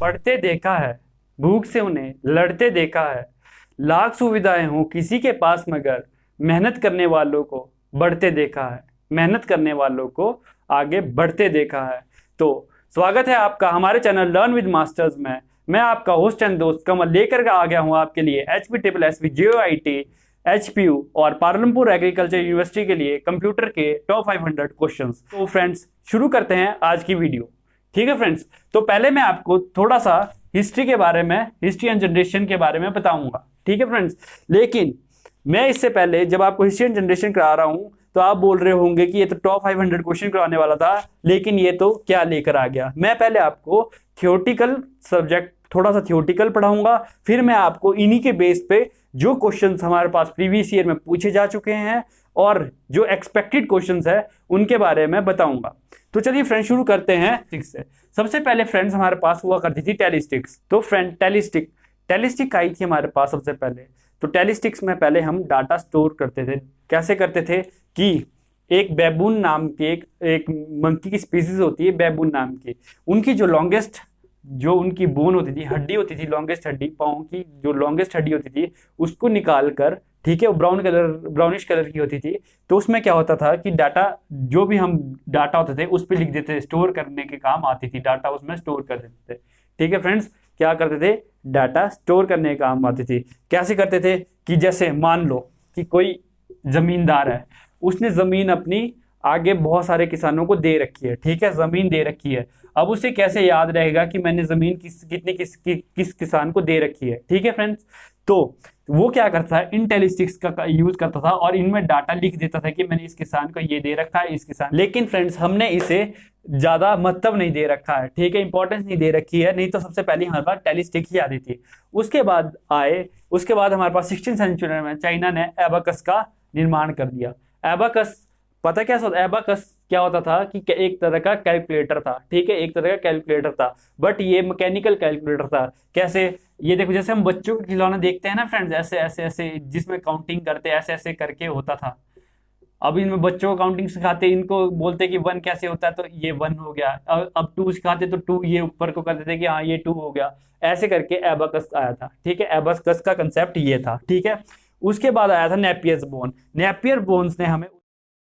पढ़ते देखा है, भूख से उन्हें लड़ते देखा है। लाख सुविधाएं हों किसी के पास मगर मेहनत करने वालों को बढ़ते देखा है, मेहनत करने वालों को आगे बढ़ते देखा है। तो स्वागत है आपका हमारे चैनल लर्न विद मास्टर्स में। मैं आपका होस्ट एंड दोस्त कमल लेकर आ गया हूं आपके लिए HPSSB, JOIT, HPU और पालमपुर एग्रीकल्चर यूनिवर्सिटी के लिए कंप्यूटर के टॉप 500 क्वेश्चंस। तो फ्रेंड्स शुरू करते हैं आज की वीडियो। ठीक है फ्रेंड्स, तो पहले मैं आपको थोड़ा सा हिस्ट्री के बारे में, हिस्ट्री एंड जनरेशन के बारे में बताऊंगा। ठीक है फ्रेंड्स, लेकिन मैं इससे पहले जब आपको हिस्ट्री एंड जनरेशन करा रहा हूं तो आप बोल रहे होंगे कि ये तो टॉप 500 क्वेश्चन कराने वाला था, लेकिन ये तो क्या लेकर आ गया। मैं पहले आपको थियोरटिकल सब्जेक्ट, थोड़ा सा थियोरटिकल पढ़ाऊंगा, फिर मैं आपको इन्हीं के बेस पे जो क्वेश्चंस हमारे पास प्रीवियस ईयर में पूछे जा चुके हैं और जो एक्सपेक्टेड क्वेश्चंस है उनके बारे में बताऊंगा। तो चलिए फ्रेंड्स शुरू करते हैं स्टिक्स से। सबसे पहले फ्रेंड्स हमारे पास हुआ करती थी टेलीस्टिक्स। तो फ्रेंड टेलीस्टिक आई थी हमारे पास सबसे पहले। तो टेलीस्टिक्स में पहले हम डाटा स्टोर करते थे। कैसे करते थे कि एक बैबून नाम के एक मंकी की स्पीसीज होती है बैबून नाम की, उनकी जो लॉन्गेस्ट, जो उनकी बोन होती थी, हड्डी होती थी, लॉन्गेस्ट हड्डी, पाँव की जो लॉन्गेस्ट हड्डी होती थी उसको निकाल कर, ठीक है, वो ब्राउनिश कलर की होती थी। तो उसमें क्या होता था कि डाटा, जो भी हम डाटा होते थे उस पर लिख देते थे, स्टोर करने के काम आती थी, डाटा उसमें स्टोर कर देते थे। ठीक है फ्रेंड्स, क्या करते थे, डाटा स्टोर करने के काम आती थी। कैसे करते थे कि जैसे मान लो कि कोई जमींदार है, उसने जमीन अपनी आगे बहुत सारे किसानों को दे रखी है, ठीक है, जमीन दे रखी है। अब उसे कैसे याद रहेगा कि मैंने जमीन किस किसान को दे रखी है। ठीक है फ्रेंड्स, तो वो क्या करता है, इन टेलिस्टिक्स का यूज करता था और इनमें डाटा लिख देता था कि मैंने इस किसान को ये दे रखा है, इस किसान। लेकिन फ्रेंड्स हमने इसे ज्यादा महत्व नहीं दे रखा है, ठीक है, इंपॉर्टेंस नहीं दे रखी है। नहीं तो सबसे पहले हमारे पास टेलिस्टिक ही आती थी। उसके बाद हमारे पास 16th सेंचुरी में चाइना ने एबाकस का निर्माण कर दिया। एबाकस, पता क्या होता, एबाकस क्या होता था कि एक तरह का कैलकुलेटर था, ठीक है, एक तरह का कैलकुलेटर था, बट ये मैकेनिकल कैलकुलेटर था। कैसे, ये देखो, जैसे हम बच्चों के खिलौने देखते हैं ना फ्रेंड्स, ऐसे ऐसे ऐसे जिसमें काउंटिंग करते ऐसे ऐसे करके होता था। अब इनमें बच्चों को काउंटिंग सिखाते, इनको बोलते कि 1 कैसे होता है, तो ये 1 हो गया। अब 2 सिखाते तो 2 ये ऊपर को करते थे कि हाँ ये 2 हो गया। ऐसे करके एबाकस आया था। ठीक है, एबाकस का कंसेप्ट ये था। ठीक है, उसके बाद आया था नेपियर्स बोन। नेपियर बोन्स ने हमें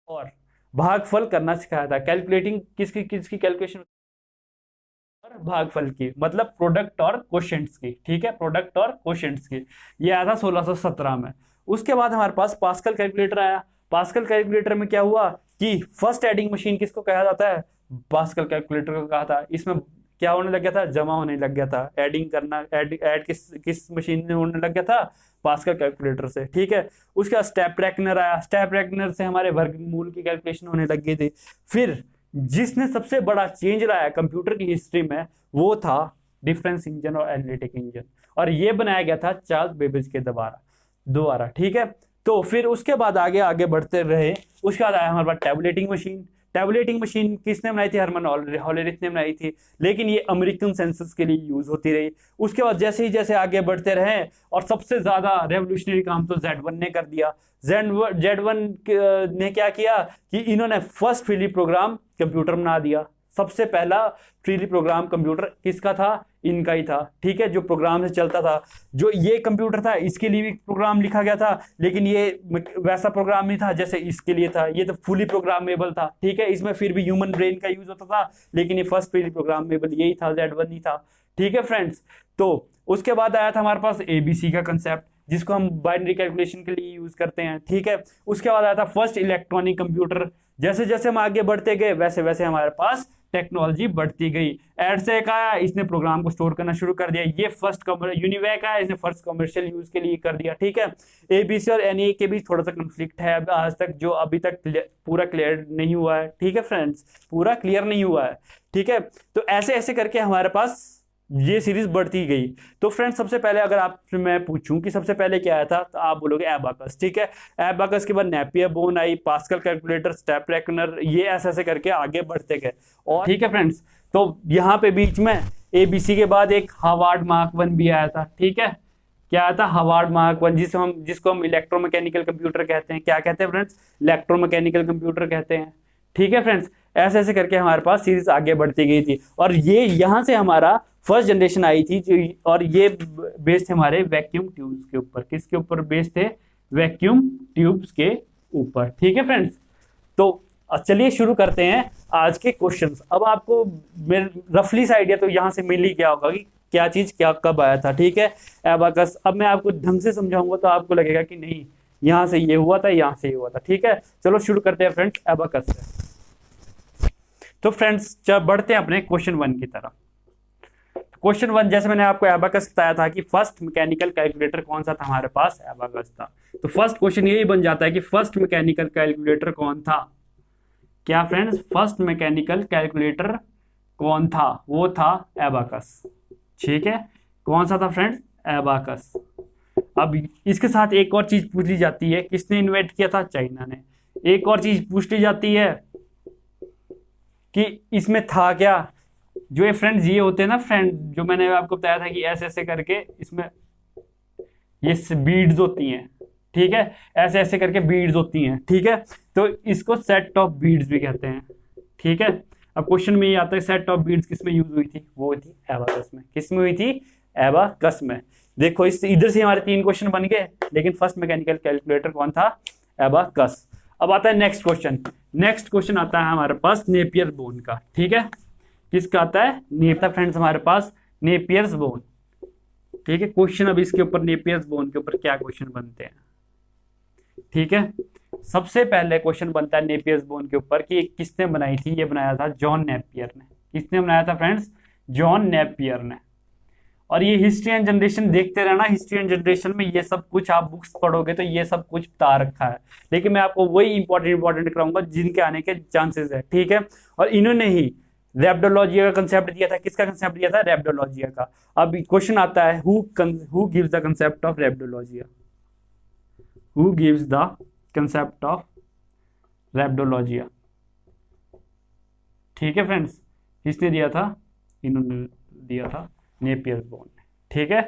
और भागफल करना सिखाया था। कैलकुलेटिंग किसकी किसकी कैलकुलेशन, और भागफल की, मतलब प्रोडक्ट और क्वोशेंट्स की। ठीक है, प्रोडक्ट और क्वोशेंट्स की। ये आया था 1617 में। उसके बाद हमारे पास पास्कल कैलकुलेटर आया। पास्कल कैलकुलेटर में क्या हुआ कि फर्स्ट एडिंग मशीन किसको कहा जाता है, पास्कल कैलकुलेटर को कहा था। इसमें क्या होने लग गया था, जमा होने लग गया था, एडिंग करना, ऐड किस मशीन में होने लग गया था, पास्कल कैलकुलेटर से। ठीक है, उसके बाद स्टेप रेकनर आया। स्टेप रेकनर से हमारे वर्गमूल की कैलकुलेशन होने लग गई थी। फिर जिसने सबसे बड़ा चेंज लाया कंप्यूटर की हिस्ट्री में वो था डिफरेंस इंजन और एनालिटिक इंजन, और ये बनाया गया था चार्ल्स बेबेज के द्वारा। ठीक है, तो फिर उसके बाद आगे आगे बढ़ते रहे। उसके बाद आया हमारे पास टैबुलेटिंग मशीन। टैबुलेटिंग मशीन किसने बनाई थी, हरमन हॉलेरिथ ने बनाई थी, लेकिन ये अमेरिकन सेंसस के लिए यूज होती रही। उसके बाद जैसे ही जैसे आगे बढ़ते रहे, और सबसे ज्यादा रेवोल्यूशनरी काम तो Z1 ने कर दिया। Z1 ने क्या किया कि इन्होंने फर्स्ट फ्रीली प्रोग्राम कंप्यूटर बना दिया। सबसे पहला फ्रीली प्रोग्राम कंप्यूटर किसका था, इनका ही था। ठीक है, जो प्रोग्राम से चलता था, जो ये कंप्यूटर था इसके लिए भी प्रोग्राम लिखा गया था, लेकिन ये वैसा प्रोग्राम नहीं था जैसे इसके लिए था, ये तो फुली प्रोग्रामेबल था। ठीक है, इसमें फिर भी ह्यूमन ब्रेन का यूज होता था, लेकिन ये फर्स्ट फ्रीली प्रोग्रामेबल यही था, Z1 ही था। ठीक है फ्रेंड्स, तो उसके बाद आया था हमारे पास ABC का कंसेप्ट, जिसको हम बाइनरी कैलकुलेशन के लिए यूज करते हैं। ठीक है, उसके बाद आया था फर्स्ट इलेक्ट्रॉनिक कंप्यूटर। जैसे जैसे हम आगे बढ़ते गए वैसे वैसे हमारे पास टेक्नोलॉजी बढ़ती गई। एडसेक आया, इसने प्रोग्राम को स्टोर करना शुरू कर दिया। ये फर्स्ट यूनिवैक आया, इसने फर्स्ट कमर्शियल यूज के लिए कर दिया। ठीक है, ABC और NEA के बीच थोड़ा सा कंफ्लिक्ट है आज तक, जो अभी तक पूरा क्लियर नहीं हुआ है। ठीक है फ्रेंड्स, पूरा क्लियर नहीं हुआ है। ठीक है, तो ऐसे ऐसे करके हमारे पास ये सीरीज बढ़ती गई। तो फ्रेंड्स सबसे पहले अगर आप मैं पूछूं कि सबसे पहले क्या आया था, तो आप बोलोगे एबाकस। ठीक है, एबाकस के बाद नेपियर बोन आई, पास्कल कैलकुलेटर, स्टेप रेकनर, ये ऐसे ऐसे करके आगे बढ़ते गए। और ठीक है फ्रेंड्स, तो यहाँ पे बीच में ABC के बाद एक हार्वर्ड मार्क 1 भी आया था। ठीक है, क्या आया था, हार्वर्ड मार्क 1, जिसको हम इलेक्ट्रोमैकेनिकल कंप्यूटर कहते हैं। क्या कहते हैं फ्रेंड्स, इलेक्ट्रोमैकेनिकल कंप्यूटर कहते हैं। ठीक है फ्रेंड्स, ऐसे ऐसे करके हमारे पास सीरीज आगे बढ़ती गई थी, और ये यहाँ से हमारा फर्स्ट जनरेशन आई थी और ये बेस्ड थे हमारे वैक्यूम ट्यूब्स के ऊपर। किसके ऊपर बेस्ड थे? वैक्यूम ट्यूब्स के ऊपर। ठीक है फ्रेंड्स, तो चलिए शुरू करते हैं आज के क्वेश्चंस। अब आपको रफली सा आइडिया तो यहाँ से मिल ही गया होगा कि क्या चीज क्या कब आया था। ठीक है, एबाकस। अब मैं आपको ढंग से समझाऊंगा तो आपको लगेगा कि नहीं, यहाँ से ये हुआ था, यहाँ से ये हुआ था। ठीक है, चलो शुरू करते हैं फ्रेंड्स एबाकस से। तो फ्रेंड्स जब बढ़ते हैं अपने क्वेश्चन 1 की तरफ। क्वेश्चन 1, जैसे मैंने आपको एबाकस बताया था कि फर्स्ट मैकेनिकल कैलकुलेटर कौन सा था हमारे पास? एबाकस था। तो फर्स्ट क्वेश्चन यही बन जाता है कि फर्स्ट मैकेनिकल कैलकुलेटर कौन था? क्या फ्रेंड्स? फर्स्ट मैकेनिकल कैलकुलेटर कौन था? वो था एबाकस। ठीक है, कौन सा था फ्रेंड्स? एबाकस। अब इसके साथ एक और चीज पूछ ली जाती है, किसने इन्वेंट किया था? चाइना ने। एक और चीज पूछ ली जाती है कि इसमें था क्या? जो ये फ्रेंड्स ये होते हैं ना फ्रेंड, जो मैंने आपको बताया था कि ऐसे ऐसे करके इसमें ये बीड्स होती हैं। ठीक है, ऐसे ऐसे करके बीड्स होती हैं। ठीक है, तो इसको सेट ऑफ बीड्स भी कहते हैं। ठीक है, अब क्वेश्चन में ये आता है सेट ऑफ बीड्स किस में यूज हुई थी? वो थी एबाकस में। किस में हुई थी? एबाकस में। देखो इस इधर से हमारे 3 क्वेश्चन बन गए, लेकिन फर्स्ट मैकेनिकल कैलकुलेटर कौन था? एबाकस। अब आता है नेक्स्ट क्वेश्चन। नेक्स्ट क्वेश्चन आता है हमारे पास नेपियर बोन का। ठीक है, किसका आता है? नेपियर फ्रेंड्स हमारे पास नेपियर्स बोन। ठीक है, क्वेश्चन अब इसके ऊपर नेपियर्स बोन के ऊपर क्या क्वेश्चन बनते हैं? ठीक है, सबसे पहले क्वेश्चन बनता है नेपियर्स बोन के ऊपर कि किसने बनाई थी? ये बनाया था जॉन नेपियर ने। किसने बनाया था फ्रेंड्स? जॉन नेपियर ने। और ये हिस्ट्री एंड जनरेशन देखते रहना, हिस्ट्री एंड जनरेशन में ये सब कुछ आप बुक्स पढ़ोगे तो ये सब कुछ बता रखा है, लेकिन मैं आपको वही इंपॉर्टेंट कराऊंगा जिनके आने के चांसेस है। ठीक है, और इन्होंने ही रैप्डोलॉजिया का कंसेप्ट दिया था। किसका कंसेप्ट दिया था? रैप्डोलॉजिया का। अब क्वेश्चन आता है who gives the concept of rhabdologia? Who gives the concept of rhabdologia? ठीक है फ्रेंड्स, किसने दिया था? इन्होंने दिया था, नेपियर्स बोन ने। ठीक है,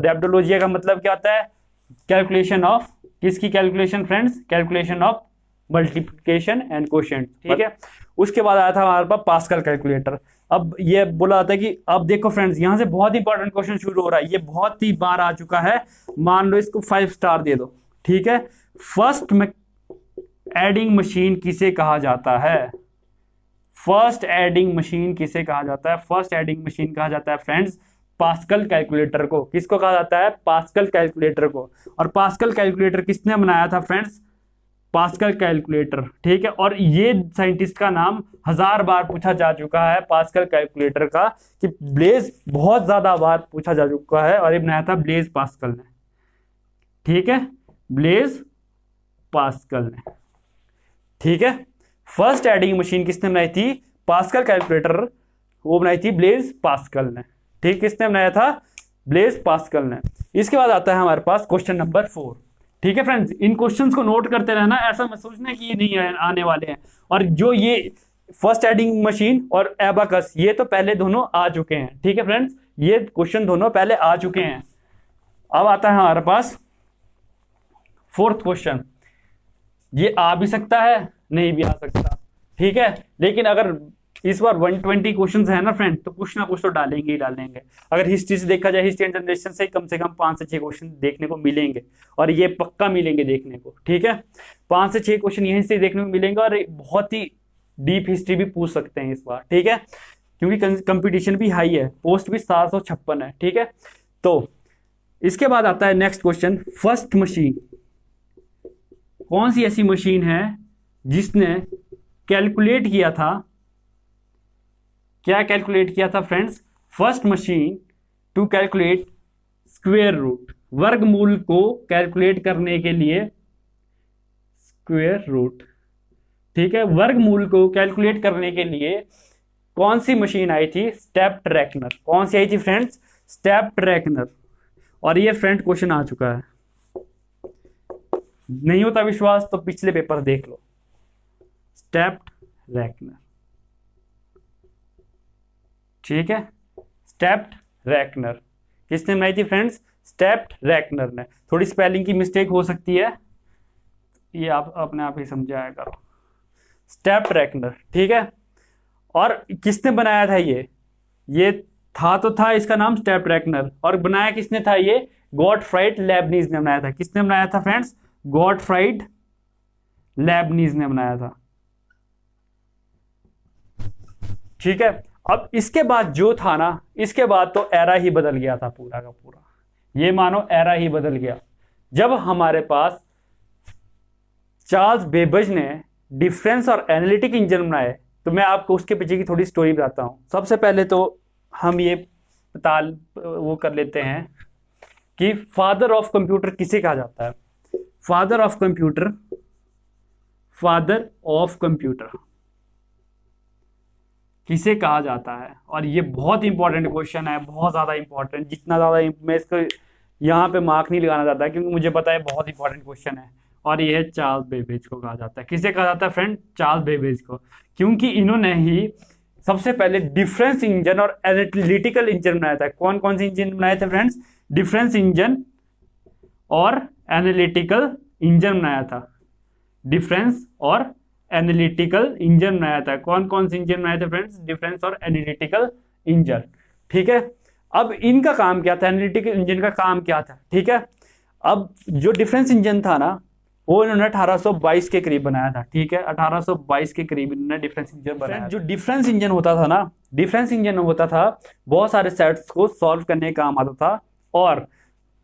रैप्डोलॉजिया का मतलब क्या होता है? कैलकुलेशन ऑफ, किसकी calculation friends? Calculation of multiplication and quotient. ठीक है, उसके बाद आया था हमारे पास पास्कल कैलकुलेटर। अब ये बोला जाता है कि अब देखो फ्रेंड्स, यहां से बहुत इंपॉर्टेंट क्वेश्चन शुरू हो रहा है। ये बहुत ही बार आ चुका है, मान लो इसको 5 स्टार दे दो। ठीक है, फर्स्ट एडिंग मशीन किसे कहा जाता है? फर्स्ट एडिंग मशीन किसे कहा जाता है? फर्स्ट एडिंग मशीन कहा जाता है फ्रेंड्स पास्कल कैलकुलेटर को। किसको कहा जाता है? पास्कल कैलकुलेटर को। और पास्कल कैलकुलेटर किसने बनाया था फ्रेंड्स? Pascal calculator. ठीक है, और ये साइंटिस्ट का नाम 1000 बार पूछा जा चुका है पास्कल कैलकुलेटर का, कि ब्लेज बहुत ज्यादा बार पूछा जा चुका है, और ये बनाया था ब्लेज पास्कल ने। ठीक है, ब्लेज पास्कल ने। ठीक है, फर्स्ट एडिंग मशीन किसने बनाई थी? पास्कल कैलकुलेटर, वो बनाई थी ब्लेज पास्कल ने। ठीक, किसने बनाया था? ब्लेज पास्कल ने। इसके बाद आता है हमारे पास क्वेश्चन नंबर 4। ठीक है फ्रेंड्स, इन क्वेश्चंस को नोट करते रहना, ऐसा मत सोचना कि ये नहीं आने वाले हैं। और जो ये फर्स्ट एडिंग मशीन और एबाकस, ये तो पहले दोनों आ चुके हैं। ठीक है फ्रेंड्स, ये क्वेश्चन दोनों पहले आ चुके हैं। अब आता है हमारे पास 4th क्वेश्चन। ये आ भी सकता है, नहीं भी आ सकता। ठीक है, लेकिन अगर इस बार 120 क्वेश्चंस है ना फ्रेंड, तो कुछ ना कुछ तो डालेंगे ही डालेंगे। अगर हिस्ट्री से देखा जाए, हिस्ट्री एंड जनरेशन से कम 5 से 6 क्वेश्चन देखने को मिलेंगे, और ये पक्का मिलेंगे देखने को। ठीक है, 5 से 6 क्वेश्चन यहीं से देखने को मिलेंगे, और बहुत ही डीप हिस्ट्री भी पूछ सकते हैं इस बार। ठीक है, क्योंकि कंपटीशन भी हाई है, पोस्ट भी 756 है। ठीक है, तो इसके बाद आता है नेक्स्ट क्वेश्चन, फर्स्ट मशीन। कौन सी ऐसी मशीन है जिसने कैलकुलेट किया था? क्या कैलकुलेट किया था friends? First machine to calculate square root, वर्गमूल को कैलकुलेट करने के लिए स्क्वायर रूट। ठीक है, वर्गमूल को कैलकुलेट करने के लिए कौन सी मशीन आई थी? Stepped reckoner. कौन सी आई थी फ्रेंड्स? Stepped reckoner. और ये फ्रेंड क्वेश्चन आ चुका है, नहीं होता विश्वास तो पिछले पेपर देख लो। Stepped reckoner. ठीक है, स्टेप्ड रेकनर किसने बनाई थी फ्रेंड्स? स्टेप्ड रेकनर ने। थोड़ी स्पेलिंग की मिस्टेक हो सकती है, ये आप अपने आप ही समझाया करो। स्नैपड्रैगन, ठीक है। और किसने बनाया था ये था इसका नाम स्नैपड्रैगन, और बनाया किसने था ये, गॉटफ्राइड लेबनीज ने बनाया था। किसने बनाया था फ्रेंड्स, गॉटफ्राइड लेबनीज ने बनाया था, ठीक है। अब इसके बाद जो था ना, इसके बाद तो एरा ही बदल गया था पूरा का पूरा, ये मानो एरा ही बदल गया जब हमारे पास चार्ल्स बेबेज ने डिफरेंस और एनालिटिक इंजन बनाए। तो मैं आपको उसके पीछे की थोड़ी स्टोरी बताता हूं। सबसे पहले तो हम ये वो कर लेते हैं कि फादर ऑफ कंप्यूटर किसे कहा जाता है। Father of computer, father of computer किसे कहा जाता है। और ये बहुत इंपॉर्टेंट क्वेश्चन है, बहुत ज्यादा इंपॉर्टेंट, जितना ज्यादा मैं इसको यहाँ पे मार्क नहीं लगाना चाहता क्योंकि मुझे पता है बहुत इंपॉर्टेंट क्वेश्चन है। और ये है चार्ल्स बेबेज को कहा जाता है। किसे कहा जाता है फ्रेंड, चार्ल्स बेबेज को, क्योंकि इन्होंने ही सबसे पहले डिफरेंस इंजन और एनालिटिकल इंजन बनाया था। कौन कौन से इंजन बनाए थे फ्रेंड्स, डिफरेंस इंजन और एनालिटिकल इंजन बनाया था। डिफरेंस और एनालिटिकल इंजन बनाया था। कौन कौन से इंजन बनाए थे फ्रेंड्स, डिफरेंस और एनालिटिकल इंजन, ठीक है। अब इनका काम क्या था, एनालिटिकल इंजन का काम क्या था, ठीक है। अब जो डिफरेंस इंजन था ना, वो इन्होंने 1822 के करीब बनाया था, ठीक है। 1822 के करीब इन्होंने डिफरेंस इंजन बनाया। जो डिफरेंस इंजन होता था ना, डिफरेंस इंजन होता था बहुत सारे सेट्स को सॉल्व करने का काम आता था। और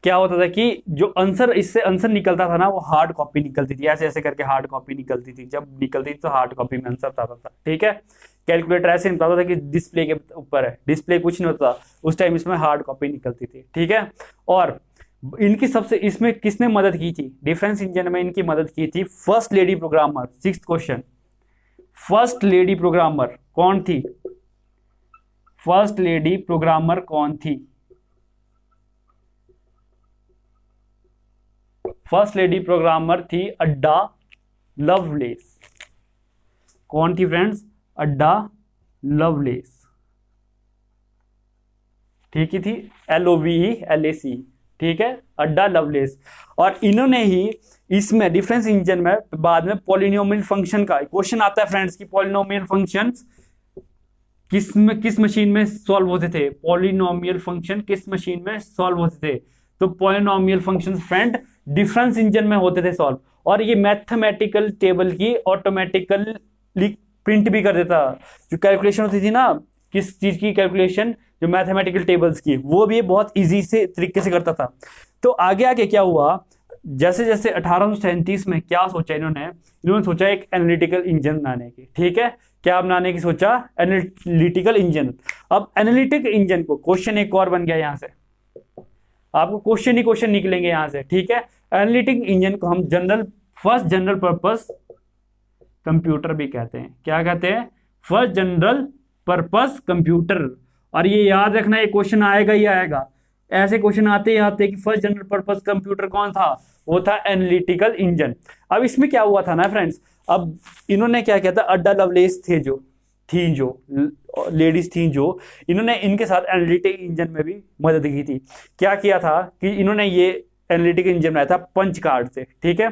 क्या होता था कि जो आंसर, इससे आंसर निकलता था ना, वो हार्ड कॉपी निकलती थी, ऐसे ऐसे करके हार्ड कॉपी निकलती थी। जब निकलती थी तो हार्ड कॉपी में आंसर आता था, ठीक है। कैलकुलेटर ऐसे निकलता था कि डिस्प्ले के ऊपर है, डिस्प्ले कुछ नहीं होता उस टाइम, इसमें हार्ड कॉपी निकलती थी, ठीक है। और इनकी सबसे इसमें किसने मदद की थी, डिफरेंस इंजन में इनकी मदद की थी first lady programmer. 6th question, first lady programmer कौन थी, फर्स्ट लेडी प्रोग्रामर कौन थी। फर्स्ट लेडी प्रोग्रामर थी अड्डा लवलेस। कौन थी फ्रेंड्स, अड्डा लवलेस, ठीक ही थी, LOVELAC, ठीक है, अड्डा लवलेस। और इन्होंने ही इसमें डिफरेंस इंजन में बाद में पॉलिनोमियल फंक्शन का क्वेश्चन आता है फ्रेंड्स की पॉलिनोमियल फंक्शंस किस मशीन में सॉल्व होते थे, पॉलिनोमियल फंक्शन किस मशीन में सॉल्व होते थे। तो polynomial functions friend difference engine में होते थे सॉल्व। और ये मैथमेटिकल टेबल की ऑटोमेटिकली प्रिंट भी कर देता। जो कैलकुलेशन होती थी ना, किस चीज की कैलकुलेशन, जो मैथमेटिकल टेबल्स की, वो भी बहुत इजी से तरीके से करता था। तो आगे आगे क्या हुआ, जैसे जैसे 1837 में क्या सोचा इन्होंने सोचा एक एनालिटिकल इंजन बनाने की, ठीक है। क्या बनाने की सोचा, एनालिटिकल इंजन। अब एनालिटिक इंजन को क्वेश्चन एक और बन गया, यहां से आपको क्वेश्चन ही क्वेश्चन निकलेंगे यहां से, ठीक है। एनालिटिक इंजन को हम फर्स्ट जनरल पर्पस कंप्यूटर भी कहते हैं। क्या कहते हैं, फर्स्ट जनरल पर्पस कंप्यूटर। और ये याद रखना, ये क्वेश्चन आएगा ही आएगा, ऐसे क्वेश्चन आते ही आते कि फर्स्ट जनरल पर्पस कंप्यूटर कौन था, वो था एनालिटिकल इंजन। अब इसमें क्या हुआ था ना फ्रेंड्स, अब इन्होंने क्या किया था, अड्डा लवलेस जो लेडीज थी, जो इन्होंने इनके साथ एनालिटिक इंजन में भी मदद की थी। क्या किया था कि इन्होंने ये एनालिटिक इंजन बनाया था पंच कार्ड से, ठीक है।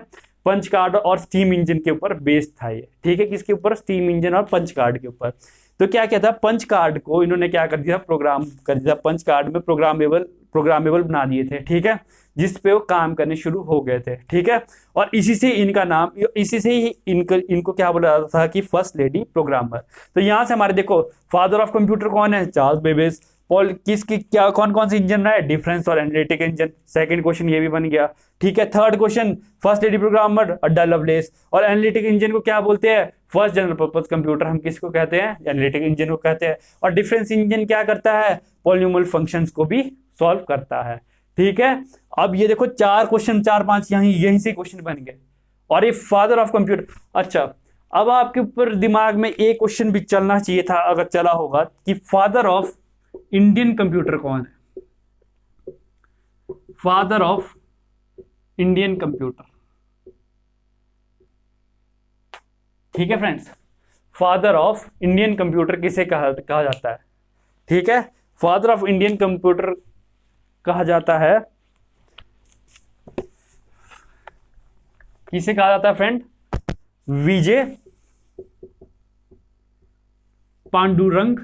पंच कार्ड और स्टीम इंजन के ऊपर बेस्ड था ये, ठीक है। किसके ऊपर, स्टीम इंजन और पंच कार्ड के ऊपर। तो क्या किया था, पंच कार्ड को इन्होंने क्या कर दिया, प्रोग्राम कर दिया, पंच कार्ड में प्रोग्रामेबल बना दिए थे, ठीक है, जिस पे वो काम करने शुरू हो गए थे, ठीक है। और इसी से इनका नाम, इसी से ही इनको क्या बोला जाता था कि फर्स्ट लेडी प्रोग्रामर। तो यहां से हमारे देखो फादर ऑफ कंप्यूटर कौन है, चार्ल्स बेबेज। किसकी क्या कौन कौन से इंजन रहा है, डिफरेंस और एनालिटिक इंजन। सेकंड क्वेश्चन ये भी बन गया, ठीक है। Third question, first lady programmer अड्डा लवलेस। और एनालिटिक इंजन को क्या बोलते हैं, फर्स्ट जनरल पर्पस कंप्यूटर हम किसको कहते हैं, एनालिटिक इंजन को कहते हैं। और डिफरेंस इंजन क्या करता है, पॉलिनोमियल फंक्शंस को भी सॉल्व करता है, ठीक है। अब ये देखो 4 क्वेश्चन 4-5 यहीं से क्वेश्चन बन गए। और ये फादर ऑफ कंप्यूटर। अच्छा, अब आपके ऊपर दिमाग में एक क्वेश्चन भी चलना चाहिए था, अगर चला होगा, कि फादर ऑफ इंडियन कंप्यूटर कौन है, फादर ऑफ इंडियन कंप्यूटर, ठीक है friends. Father of Indian computer किसे कहा जाता है, ठीक है। फादर ऑफ इंडियन कंप्यूटर कहा जाता है, किसे कहा जाता है फ्रेंड, विजय पांडुरंग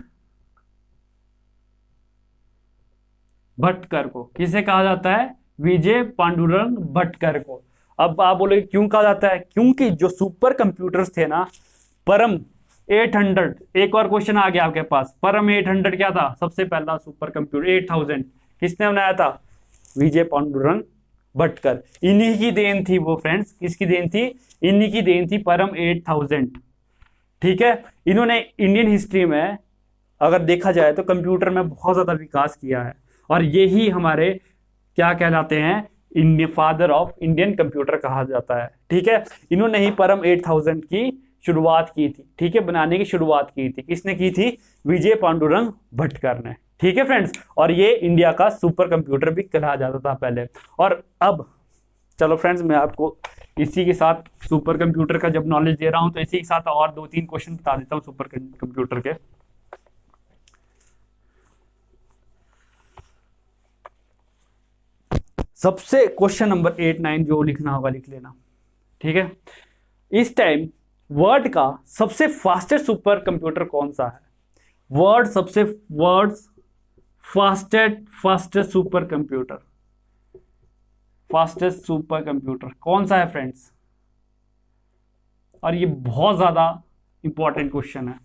भटकर को किसे कहा जाता है? विजय पांडुरंग भटकर को। अब आप बोलोगे क्यों कहा जाता है? क्योंकि जो सुपर कंप्यूटर्स थे ना, परम 800, एक और क्वेश्चन आ गया आपके पास, परम 800 क्या था? सबसे पहला सुपर कंप्यूटर 8000 किसने बनाया था? विजय पांडुरंग भटकर। इन्हीं की देन थी वो फ्रेंड्स, किसकी देन थी? इन्हीं की देन थी परम 8000। ठीक है, इन्होंने इंडियन हिस्ट्री में अगर देखा जाए तो कंप्यूटर में बहुत ज्यादा विकास किया है, और यही हमारे क्या कहलाते हैं? Indian father of Indian computer कहा जाता है। ठीक है, इन्होंने ही परम 8000 की शुरुआत की थी। ठीक है, बनाने की शुरुआत की थी। किसने की थी? विजय पांडुरंग भटकर ने। ठीक है फ्रेंड्स, और ये इंडिया का सुपर कंप्यूटर भी कहा जाता था पहले। और अब चलो फ्रेंड्स, मैं आपको इसी के साथ सुपर कंप्यूटर का जब नॉलेज दे रहा हूं तो इसी के साथ और 2-3 क्वेश्चन बता देता हूं सुपर कंप्यूटर के। सबसे क्वेश्चन नंबर 8-9 जो लिखना होगा लिख लेना। ठीक है, इस टाइम वर्ल्ड का सबसे फास्टेस्ट सुपर कंप्यूटर कौन सा है? World fastest super computer, fastest super computer कौन सा है फ्रेंड्स? और ये बहुत ज्यादा इंपॉर्टेंट क्वेश्चन है।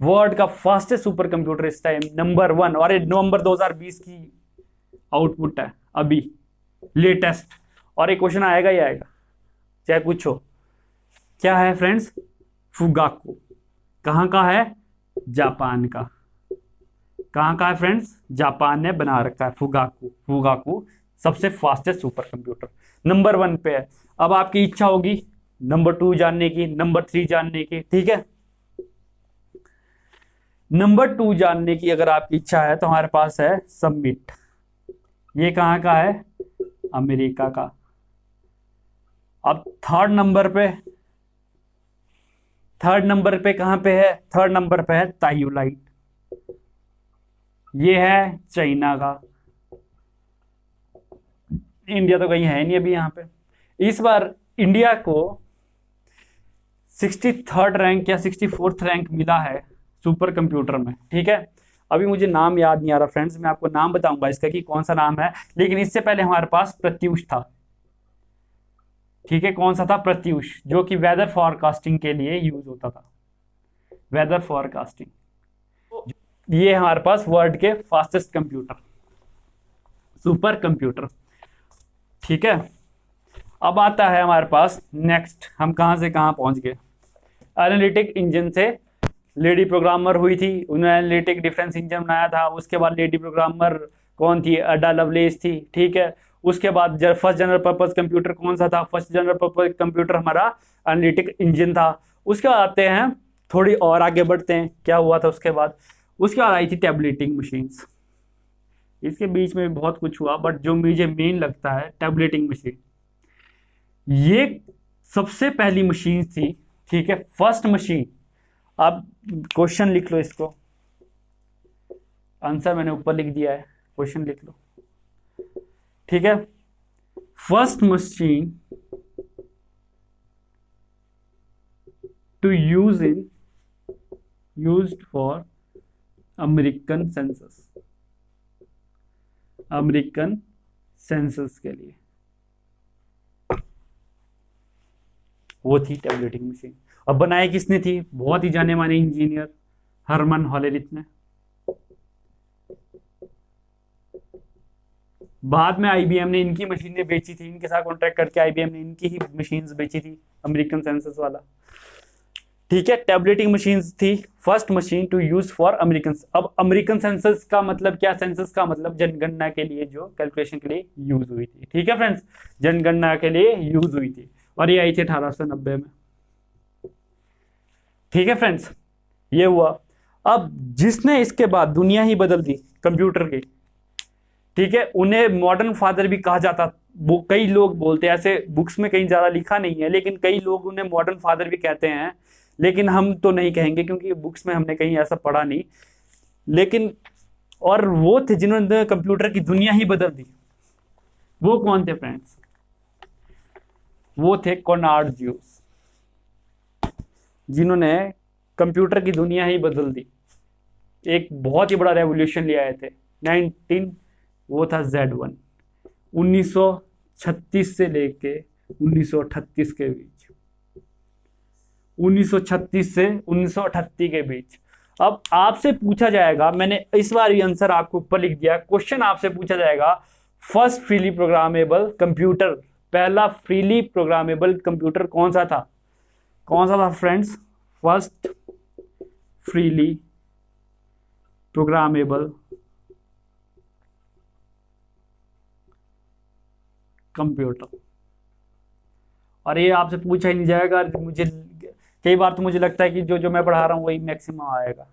वर्ल्ड का फास्टेस्ट सुपर कंप्यूटर इस टाइम नंबर 1, और ये नवंबर 2020 की आउटपुट है अभी लेटेस्ट, और एक क्वेश्चन आएगा ही आएगा चाहे कुछ हो। क्या है फ्रेंड्स? फुगाकू। कहां का है? जापान का। कहां का है फ्रेंड्स? जापान ने बना रखा है फुगाकू सबसे फास्टेस्ट सुपर कंप्यूटर नंबर 1 पे है। अब आपकी इच्छा होगी नंबर 2 जानने की, नंबर 3 जानने की। ठीक है, नंबर 2 जानने की अगर आपकी इच्छा है तो हमारे पास है सबमिट। ये कहां का है? अमेरिका का। अब थर्ड नंबर पे कहां पे है? थर्ड नंबर पे है तायुलाइट। ये है चाइना का। इंडिया तो कहीं है नहीं अभी यहां पे। इस बार इंडिया को 63rd रैंक या 64th रैंक मिला है सुपर कंप्यूटर में। ठीक है, अभी मुझे नाम याद नहीं आ रहा फ्रेंड्स, मैं आपको नाम बताऊंगा इसका कि कौन सा नाम है, लेकिन इससे पहले हमारे पास प्रत्यूष था। ठीक है, कौन सा था? प्रत्यूष, जो कि वेदर फॉरकास्टिंग के लिए यूज होता था, वेदर फॉरकास्टिंग। ये हमारे पास वर्ल्ड के फास्टेस्ट कंप्यूटर, सुपर कंप्यूटर। ठीक है, अब आता है हमारे पास नेक्स्ट, हम कहां से कहां पहुंच गए। एनालिटिक इंजन से लेडी प्रोग्रामर हुई थी, उन्होंने एनालिटिक डिफरेंस इंजन बनाया था। उसके बाद लेडी प्रोग्रामर कौन थी? अडा लवलेस थी। ठीक है, उसके बाद फर्स्ट जनरल पर्पज कंप्यूटर कौन सा था? फर्स्ट जनरल पर्पज कंप्यूटर हमारा एनालिटिक इंजन था। उसके बाद आते हैं, थोड़ी और आगे बढ़ते हैं, क्या हुआ था उसके बाद? उसके बाद आई थी टैबलेटिंग मशीन्स। इसके बीच में बहुत कुछ हुआ, बट जो मुझे मेन लगता है टैबलेटिंग मशीन, ये सबसे पहली मशीन थी। ठीक है, फर्स्ट मशीन। आप क्वेश्चन लिख लो, इसको आंसर मैंने ऊपर लिख दिया है, क्वेश्चन लिख लो। ठीक है, first machine to used for American census के लिए वो थी टैबलेटिंग मशीन। अब बनाई किसने थी? बहुत ही जाने माने इंजीनियर हरमन हॉलेरिथ ने। बाद में आईबीएम ने इनकी मशीनें बेची थी, इनके साथ कॉन्ट्रैक्ट करके आईबीएम ने इनकी ही मशीन्स बेची थी, अमेरिकन सेंसस वाला। ठीक है, टैबलेटिंग मशीन्स थी first machine to use for American. अब अमेरिकन सेंसस का मतलब क्या? सेंसस का मतलब जनगणना के लिए, जो कैलकुलेशन के लिए यूज हुई थी। ठीक है फ्रेंड्स, जनगणना के लिए यूज हुई थी, और ये आई थी 1890 में। ठीक है फ्रेंड्स, ये हुआ। अब जिसने इसके बाद दुनिया ही बदल दी कंप्यूटर की, ठीक है, उन्हें मॉडर्न फादर भी कहा जाता। वो कई लोग बोलते हैं, ऐसे बुक्स में कहीं ज्यादा लिखा नहीं है, लेकिन कई लोग उन्हें मॉडर्न फादर भी कहते हैं, लेकिन हम तो नहीं कहेंगे क्योंकि बुक्स में हमने कहीं ऐसा पढ़ा नहीं। लेकिन और वो थे जिन्होंने कंप्यूटर की दुनिया ही बदल दी। वो कौन थे फ्रेंड्स? वो थे कोनार्ड ज्यूस, जिन्होंने कंप्यूटर की दुनिया ही बदल दी। एक बहुत ही बड़ा रेवोल्यूशन ले आए थे। 19 वो था Z1, 1936 से लेके 1938 के बीच, 1936 से 1938 के बीच। अब आपसे पूछा जाएगा, मैंने इस बार ये आंसर आपको ऊपर लिख दिया, क्वेश्चन आपसे पूछा जाएगा फर्स्ट फ्रीली प्रोग्रामेबल कंप्यूटर, पहला फ्रीली प्रोग्रामेबल कंप्यूटर कौन सा था? कौन सा था friends? First freely programmable computer. और ये आपसे पूछा ही नहीं जाएगा। मुझे कई बार तो मुझे लगता है कि जो जो मैं पढ़ा रहा हूँ वही मैक्सिमम आएगा।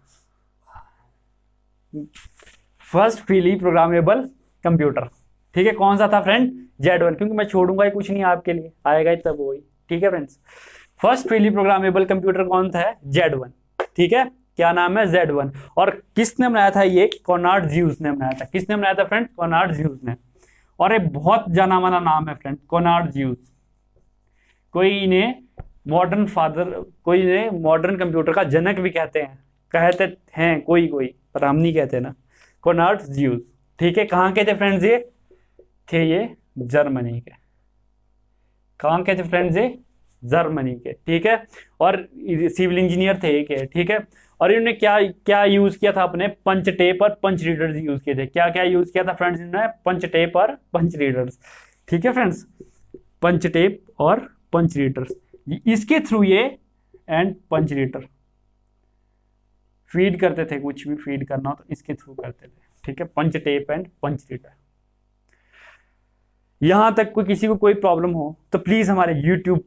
फर्स्ट फ्रीली प्रोग्रामेबल कंप्यूटर, ठीक है, कौन सा था फ्रेंड? Z1, क्योंकि मैं छोड़ूंगा ही कुछ नहीं आपके लिए, आएगा ही तब वही। ठीक है friends, first freely programmable computer कौन सा है? Z1। ठीक है, क्या नाम है? Z1। और किसने बनाया था ये? कोनार्ड ज़्यूस ने बनाया था। किसने बनाया था फ्रेंड? कोनार्ड ज़्यूस ने। और ये बहुत जाना माना नाम है फ्रेंड, कोनार्ड ज़्यूस। कोई इन्हें मॉडर्न फादर, कोई इन्हें मॉडर्न कंप्यूटर का जनक भी कहते हैं कोई कोई, पर हम नहीं कहते ना। कोनार्ड ज़्यूस, ठीक है। कहाँ के थे फ्रेंड्स? ये थे ये जर्मनी के। कहाँ के थे फ्रेंड्स? ये जर्मनी के, ठीक है। और सिविल इंजीनियर थे ये, ठीक है। और इन्होंने क्या क्या यूज किया था? अपने पंच टेप और पंच रीडर्स यूज किए थे। क्या क्या यूज किया था फ्रेंड्स इन्होंने? पंच टेप और पंच रीडर्स, ठीक है फ्रेंड्स, पंच टेप और पंच रीडर्स। इसके थ्रू ये एंड पंच रीडर फीड करते थे, कुछ भी फीड करना हो तो इसके थ्रू करते थे, ठीक है, पंच टेप एंड पंच रीडर। यहां तक कोई किसी को कोई प्रॉब्लम हो तो प्लीज हमारे यूट्यूब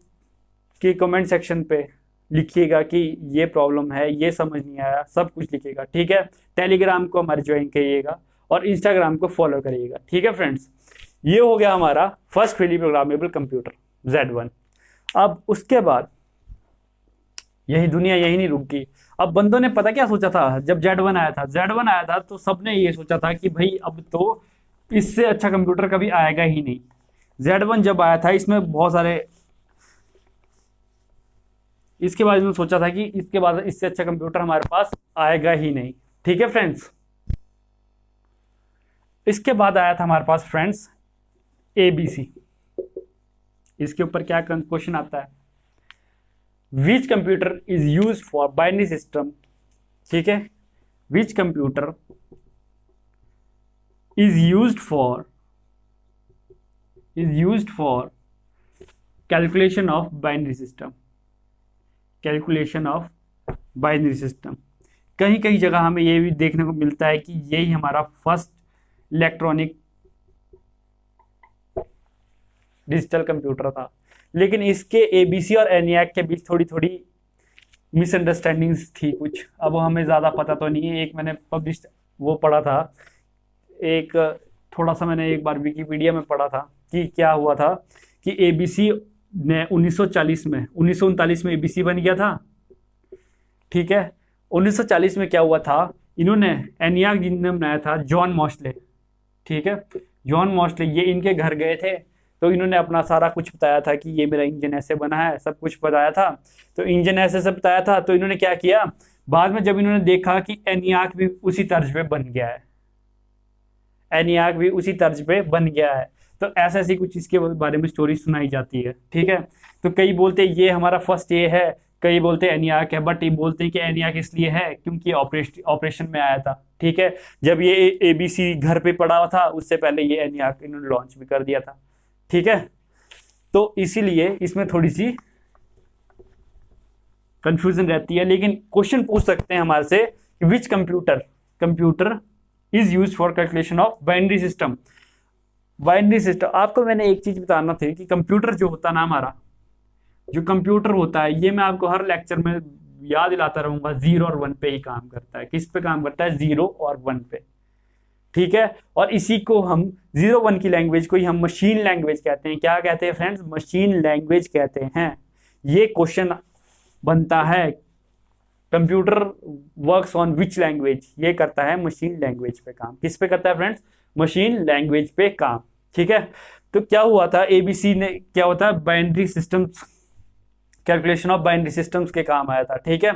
के कमेंट सेक्शन पे लिखिएगा कि ये प्रॉब्लम है, ये समझ नहीं आया, सब कुछ लिखिएगा, ठीक है। टेलीग्राम को हमारे ज्वाइन करिएगा और इंस्टाग्राम को फॉलो करिएगा, ठीक है फ्रेंड्स। ये हो गया हमारा first freely programmable computer Z1। अब उसके बाद यही दुनिया यही नहीं रुक गई। अब बंदों ने पता क्या सोचा था? जब Z1 आया था तो सबने ये सोचा था कि भाई अब तो इससे अच्छा कंप्यूटर कभी आएगा ही नहीं। Z1 जब आया था इसमें बहुत सारे, इसके बाद इन्होंने सोचा था कि इसके बाद इससे अच्छा कंप्यूटर हमारे पास आएगा ही नहीं, ठीक है फ्रेंड्स। इसके बाद आया था हमारे पास फ्रेंड्स ABC। इसके ऊपर क्या क्वेश्चन आता है? Which computer is use for binary system, ठीक है, which computer is used for calculation of binary system, कहीं कहीं जगह हमें ये भी देखने को मिलता है कि यही हमारा फर्स्ट इलेक्ट्रॉनिक डिजिटल कंप्यूटर था। लेकिन इसके ABC और ENIAC के बीच थोड़ी थोड़ी मिसअंडरस्टैंडिंग्स थी कुछ। अब हमें ज़्यादा पता तो नहीं है। एक मैंने पब्लिश वो पढ़ा था, एक थोड़ा सा मैंने एक बार विकिपीडिया में पढ़ा था कि क्या हुआ था कि ABC ने 1939 में ABC बन गया था, ठीक है। 1940 में क्या हुआ था? इन्होंने ENIAC जिन्होंने बनाया था जॉन मॉस्ले, ठीक है, जॉन मॉस्ले, ये इनके घर गए थे तो इन्होंने अपना सारा कुछ बताया था कि ये मेरा इंजन ऐसे बना है, सब कुछ बताया था। तो इंजन ऐसे सब बताया था तो इन्होंने क्या किया, बाद में जब इन्होंने देखा कि ENIAC भी उसी तर्ज पे बन गया है, ENIAC भी उसी तर्ज पे बन गया है, तो ऐसा ऐसी कुछ इसके बारे में स्टोरी सुनाई जाती है, ठीक है। तो कई बोलते हैं ये हमारा फर्स्ट ये है, कई बोलते हैं ENIAC है, बट ये बोलते हैं कि ENIAC इसलिए है क्योंकि ये ऑपरेशन में आया था, ठीक है। जब ये ABC घर पे पड़ा हुआ था उससे पहले ये ENIAC इन्होंने लॉन्च भी कर दिया था, ठीक है। तो इसीलिए इसमें थोड़ी सी कंफ्यूजन रहती है। लेकिन क्वेश्चन पूछ सकते हैं हमारे से कि which computer is use for calculation of binary system. आपको मैंने एक चीज बताना थी कि कंप्यूटर जो होता है ना, हमारा जो कंप्यूटर होता है, ये मैं आपको हर लेक्चर में याद दिलाता रहूंगा, 0 और 1 पे ही काम करता है। किस पे काम करता है? 0 और 1 पे, ठीक है। और इसी को हम 0-1 की लैंग्वेज को ही हम मशीन लैंग्वेज कहते हैं। क्या कहते हैं फ्रेंड्स? मशीन लैंग्वेज कहते हैं। ये क्वेश्चन बनता है, computer works on which language, ये करता है मशीन लैंग्वेज पे काम। किस पे करता है फ्रेंड्स? मशीन लैंग्वेज पे काम, ठीक है। तो क्या हुआ था, ABC ने क्या होता है, binary systems, calculation of binary systems के काम आया था, ठीक है।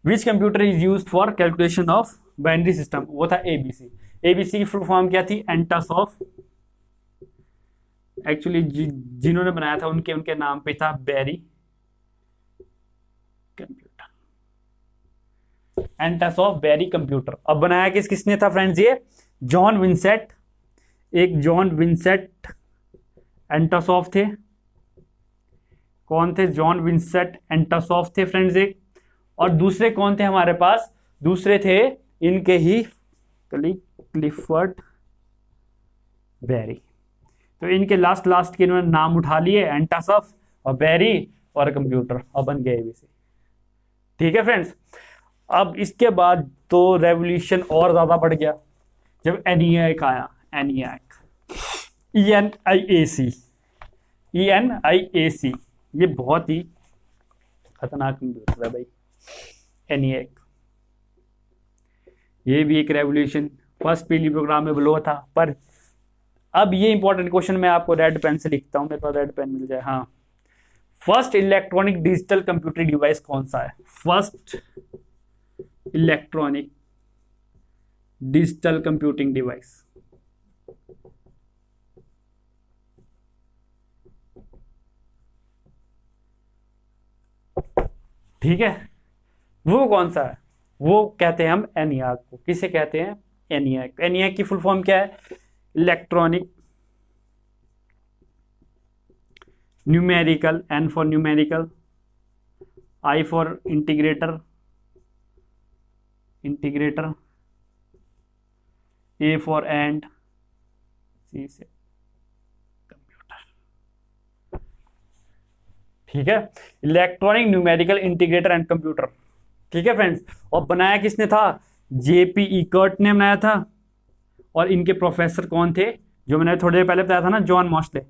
Which computer is use for calculation of binary system, वो था एबीसी। एबीसी की फुल फॉर्म क्या थी, एंटासॉफ। एक्चुअली जिन्होंने बनाया था उनके उनके नाम पे था बेरी कंप्यूटर, एंटासॉफ बेरी कंप्यूटर। अब बनाया किसने था फ्रेंड्स, ये जॉन विंसेंट, एक जॉन विंसेंट एंटासॉफ थे। कौन थे, जॉन विंसेंट एंटासॉफ थे फ्रेंड्स एक। और दूसरे कौन थे हमारे पास, दूसरे थे इनके ही क्लिफर्ड बेरी। तो इनके लास्ट के इन्होंने नाम उठा लिए, एंटासॉफ और बेरी और कंप्यूटर, और बन गए एबीसी। ठीक है फ्रेंड्स। अब इसके बाद तो रेवोल्यूशन और ज्यादा बढ़ गया जब एनियाक आया, एनियाक, ENIAC, ENIAC, ये बहुत ही खतरनाक कंप्यूटर है भाई, एनियाक। ये भी एक रेवोल्यूशन, फर्स्ट पीली प्रोग्राम में ब्लो था। पर अब ये इंपॉर्टेंट क्वेश्चन मैं आपको रेड पेन से लिखता हूं, मेरे पास रेड पेन मिल जाए। हाँ, first electronic digital computer device कौन सा है, first electronic digital computing device. ठीक है, वो कौन सा है, वो कहते हैं हम एनियाक को। किसे कहते हैं, एनियाक। एनियाक की फुल फॉर्म क्या है, electronic numerical, N for numerical, I for integrator, A for and, C से कंप्यूटर। ठीक है, electronic numerical integrator and computer. ठीक है फ्रेंड्स। और बनाया किसने था, JP इकर्ट ने बनाया था। और इनके प्रोफेसर कौन थे, जो मैंने थोड़ी देर पहले बताया था ना, जॉन मॉस्ले।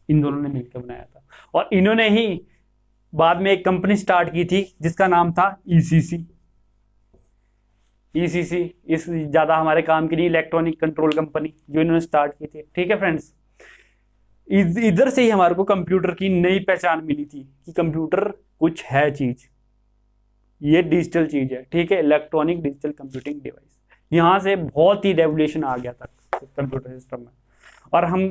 इन दोनों ने मिलकर बनाया था। और इन्होंने ही बाद में एक कंपनी स्टार्ट की थी जिसका नाम था ECC। इस ज्यादा हमारे काम की नहीं, इलेक्ट्रॉनिक कंट्रोल कंपनी, जो इन्होंने स्टार्ट की थी। ठीक है फ्रेंड्स। इधर से ही हमारे को कंप्यूटर की नई पहचान मिली थी कि कंप्यूटर कुछ है चीज, ये डिजिटल चीज है। ठीक है, इलेक्ट्रॉनिक डिजिटल कंप्यूटिंग डिवाइस। यहां से बहुत ही रेवोल्यूशन आ गया था कंप्यूटर सिस्टम में। और हम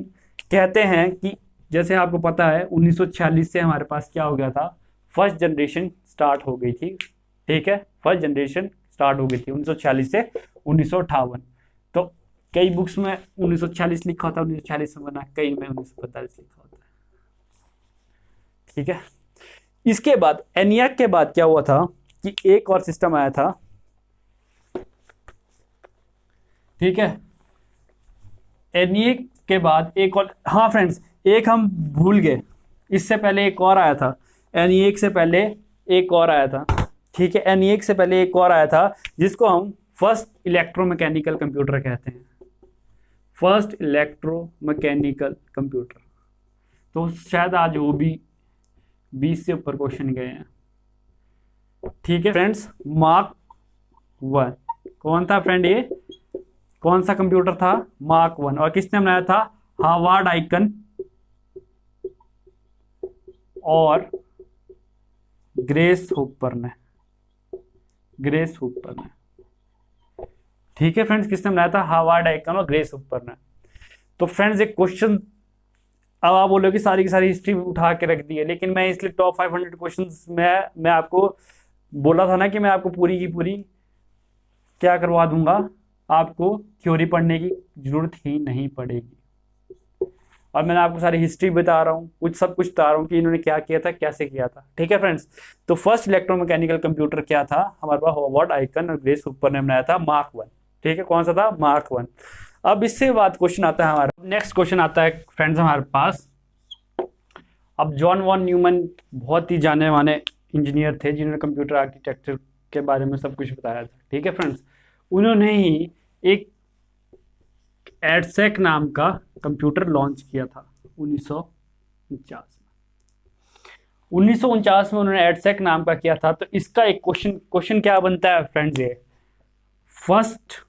कहते हैं कि जैसे आपको पता है 1946 से हमारे पास क्या हो गया था, फर्स्ट जनरेशन स्टार्ट हो गई थी। ठीक है, फर्स्ट जनरेशन स्टार्ट हो गई थी 1946 से 1958। तो कई बुक्स में 1946 लिखा होता है, 1946 में बना, कई में 1945 लिखा होता है। ठीक है, इसके बाद एनियाक के बाद क्या हुआ था कि एक और सिस्टम आया था। ठीक है, एनियाक के बाद एक और, हाँ फ्रेंड्स, एक हम भूल गए, इससे पहले एक और आया था, एनियाक से पहले एक और आया था। ठीक है, एनियाक से पहले एक और आया था जिसको हम फर्स्ट इलेक्ट्रोमैकेनिकल कंप्यूटर कहते हैं, फर्स्ट इलेक्ट्रोमैकेनिकल कंप्यूटर। तो शायद आज वो भी 20 से ऊपर क्वेश्चन गए हैं। ठीक है फ्रेंड्स, मार्क 1 कौन था फ्रेंड, ये कौन सा कंप्यूटर था, मार्क 1। और किसने बनाया था, हार्वर्ड आइकन और ग्रेस हुपर ने, ठीक है फ्रेंड्स, किसने बनाया था, हार्वर्ड आइकन और ग्रेस हुपर ने। तो फ्रेंड्स एक क्वेश्चन, अब आप बोलोगे सारी की सारी हिस्ट्री उठा के रख दी है, लेकिन मैं इसलिए टॉप 500 क्वेश्चंस में मैं आपको बोला था ना कि मैं आपको पूरी की पूरी क्या करवा दूंगा, आपको थ्योरी पढ़ने की जरूरत ही नहीं पड़ेगी। और मैंने आपको सारी हिस्ट्री बता रहा हूँ, सब कुछ बता रहा हूँ कि इन्होंने क्या किया था, कैसे किया था। ठीक है फ्रेंड्स। तो फर्स्ट इलेक्ट्रोमैकेनिकल कंप्यूटर क्या था हमारे पास, हार्वर्ड आइकन और ग्रेस हुपर ने बनाया था, मार्क 1। ठीक है, कौन सा था, मार्क 1। अब इससे बाद क्वेश्चन आता है हमारा, नेक्स्ट क्वेश्चन आता है फ्रेंड्स हमारे पास। अब जॉन वॉन न्यूमन बहुत ही जाने माने इंजीनियर थे जिन्होंने कंप्यूटर आर्किटेक्चर के बारे में सब कुछ बताया था। ठीक है फ्रेंड्स, उन्होंने ही एक एडसेक नाम का कंप्यूटर लॉन्च किया था 1949 में। 1949 में उन्होंने एडसेक नाम का किया था। तो इसका एक क्वेश्चन क्या बनता है फ्रेंड्स, ये फर्स्ट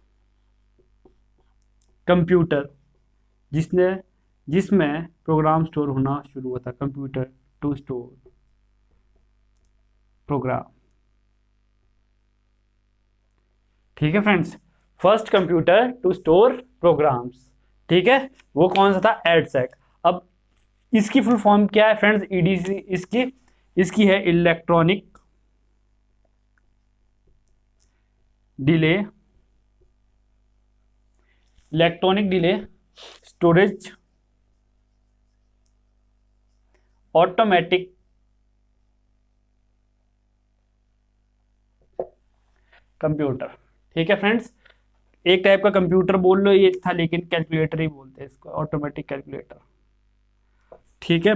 कंप्यूटर जिसमें प्रोग्राम स्टोर होना शुरू हुआ था। Computer to store program. ठीक है friends, first computer to store programs, ठीक है, वो कौन सा था? एडसेक। अब इसकी फुल फॉर्म क्या है फ्रेंड्स? ईडीसी इसकी है electronic delay storage automatic computer. ठीक है फ्रेंड्स, एक टाइप का कंप्यूटर बोल लो ये था, लेकिन कैलकुलेटर ही बोलते हैं इसको, ऑटोमेटिक कैलकुलेटर। ठीक है,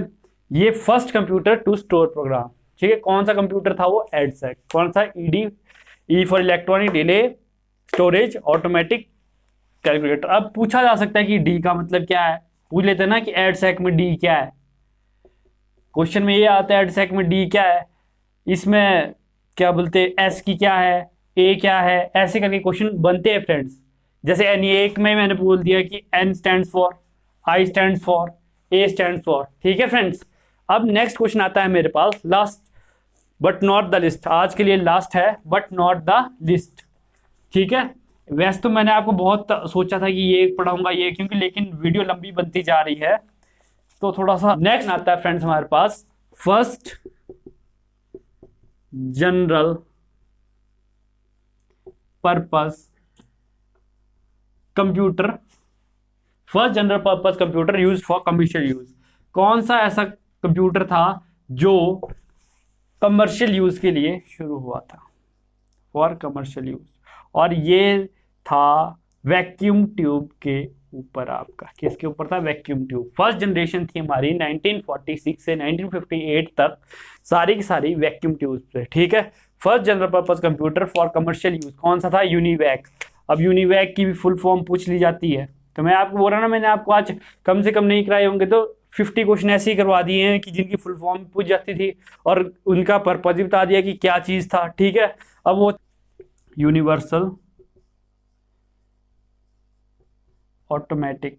ये first computer to store program. ठीक है, कौन सा कंप्यूटर था वो? एडसेक। कौन सा? E for electronic delay storage automatic calculator. अब पूछा जा सकता है कि डी का मतलब क्या है, पूछ लेते हैं ना कि एडसेक में डी क्या है। क्वेश्चन में ये आता है एडसेक में डी क्या है, इसमें क्या बोलते हैं, एस की क्या है, ए क्या है, ऐसे करके क्वेश्चन बनते हैं फ्रेंड्स। जैसे एन एक में मैंने बोल दिया कि N stands for, I stands for, A stands for. ठीक है फ्रेंड्स, अब नेक्स्ट क्वेश्चन आता है मेरे पास, last but not the least. आज के लिए लास्ट है, बट नॉट द लिस्ट। ठीक है, वैसे तो मैंने आपको बहुत सोचा था कि ये पढ़ाऊंगा ये, क्योंकि लेकिन वीडियो लंबी बनती जा रही है, तो थोड़ा सा नेक्स्ट आता है फ्रेंड्स हमारे पास first general purpose computer. First general purpose computer use for commercial use. कौन सा ऐसा कंप्यूटर था जो कमर्शियल यूज के लिए शुरू हुआ था? फॉर कमर्शियल यूज, और ये था वैक्यूम ट्यूब के ऊपर। आपका किसके ऊपर था? Vacuum tube. फर्स्ट जनरेशन थी हमारी 1946 से 1958 तक, सारी की सारी वैक्यूम ट्यूब पे। ठीक है, first general purpose computer for commercial use कौन सा था? यूनिवैक। अब यूनिवैक की भी फुल फॉर्म पूछ ली जाती है, तो मैं आपको बोल रहा ना, मैंने आपको आज कम से कम नहीं कराए होंगे तो 50 क्वेश्चन ऐसे ही करवा दिए हैं कि जिनकी फुल फॉर्म पूछ जाती थी और उनका पर्पज भी बता दिया कि क्या चीज था। ठीक है, अब वो यूनिवर्सल ऑटोमेटिक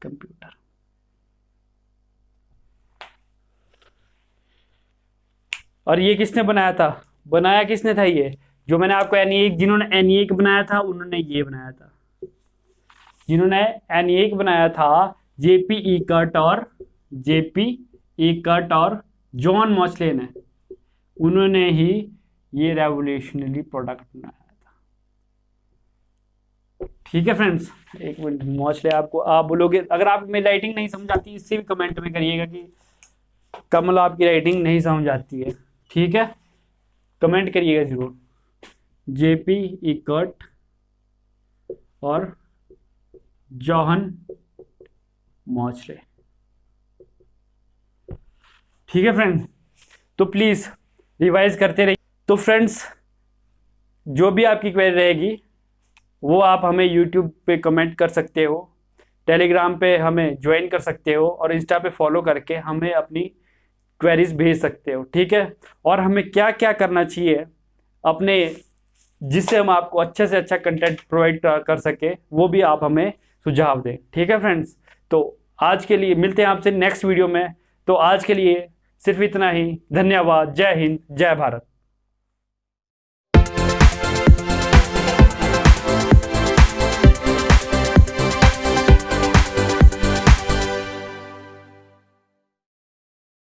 कंप्यूटर। और ये किसने बनाया था? बनाया किसने था? ये जो मैंने आपको एनिएक, जिन्होंने एनिएक बनाया था उन्होंने ये बनाया था, जिन्होंने एनिएक बनाया था जेपी इकर्ट और जॉन मॉचले ने, उन्होंने ही ये रेवोल्यूशनरी प्रोडक्ट बनाया था। ठीक है फ्रेंड्स, एक मिनट, मॉचले आपको आप बोलोगे, अगर आप मेरी राइटिंग नहीं समझ आती इससे भी कमेंट में करिएगा कि कमल आपकी राइटिंग नहीं समझ आती है। ठीक है, कमेंट करिएगा जरूर। जेपी इकर्ट और जॉन मॉचले। ठीक है फ्रेंड्स, तो प्लीज रिवाइज करते रहिए। तो फ्रेंड्स, जो भी आपकी क्वेरी रहेगी वो आप हमें यूट्यूब पे कमेंट कर सकते हो, टेलीग्राम पे हमें ज्वाइन कर सकते हो, और इंस्टा पे फॉलो करके हमें अपनी क्वेरीज भेज सकते हो। ठीक है, और हमें क्या क्या करना चाहिए अपने, जिससे हम आपको अच्छे से अच्छा कंटेंट प्रोवाइड कर सके, वो भी आप हमें सुझाव दें। ठीक है फ्रेंड्स, तो आज के लिए मिलते हैं आपसे नेक्स्ट वीडियो में। तो आज के लिए सिर्फ इतना ही। धन्यवाद। जय हिंद, जय भारत।